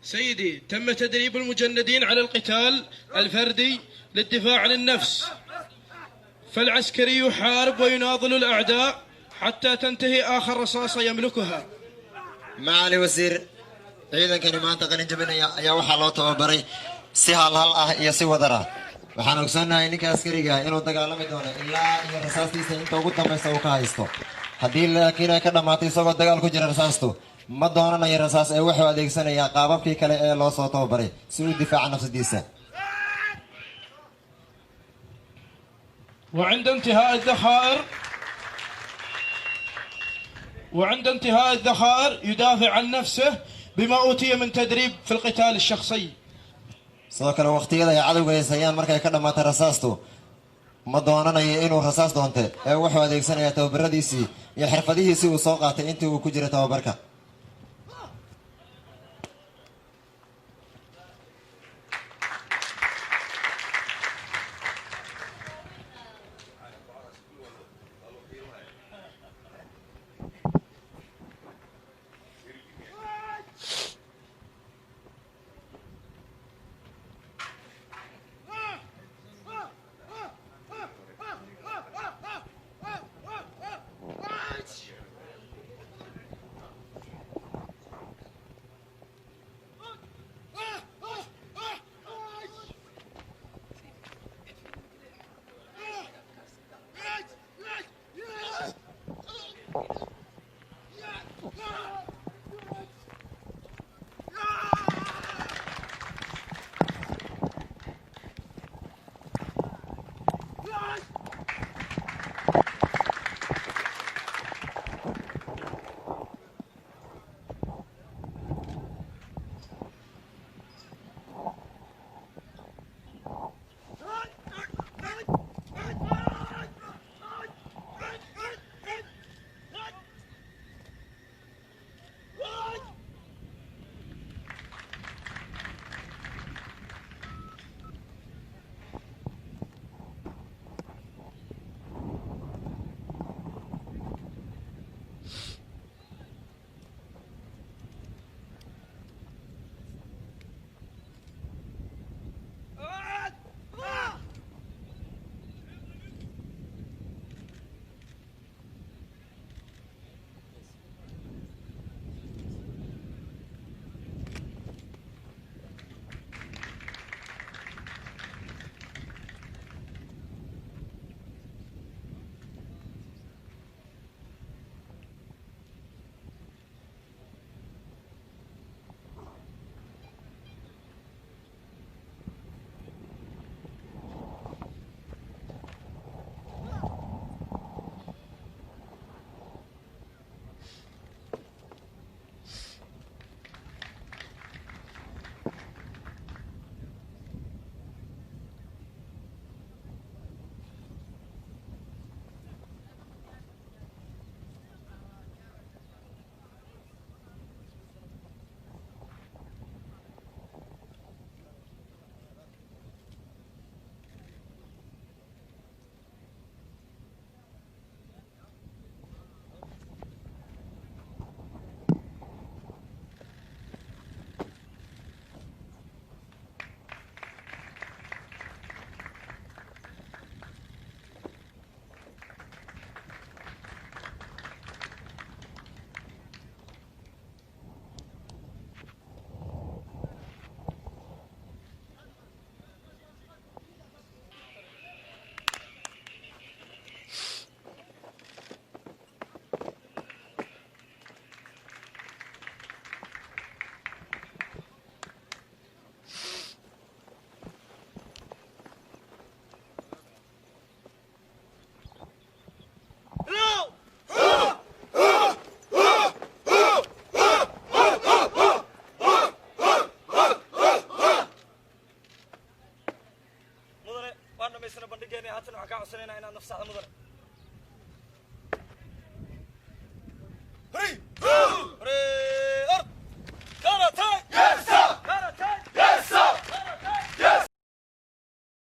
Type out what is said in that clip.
سيدي، تم تدريب المجندين على القتال الفردي للدفاع عن النفس، فالعسكري يحارب ويناضل الأعداء حتى تنتهي آخر رصاصة يملكها. معالي وزير، ciidankani maanta qalin jabinaya ayaa waxaa loo tababaray si halhal ah iyo si wadar ah. waxaan ogsoonahay ninka askariga inuu dagaalami doono ilaa iyo rasaastiisa inta ugu dambaysa uu ka haysto. haddii laakiin ay ka dhammaatay isagoo dagaal ku jira rasaastu, ma doonanayo rasaas ee wuxuu adeegsanayaa qaababkii kale ee loo soo tababaray si uu difaaca nafsadiisa. وعند انتهاء الذخائر يدافع عن نفسه بما أوتي من تدريب في القتال الشخصي. sidoo kale waqtiyada ay cadowga haysayaan markay ka dhammaatay rasaastu, ma doonanayo inuu rasaas doonte ee wuxuu adeegsanayaa tababaradiisii iyo xirfadihiisii uu soo qaatay intii uu ku jiray tababarka. bandhigeena haatan waxaan ka codsanaynaa inaad nafsaada mudan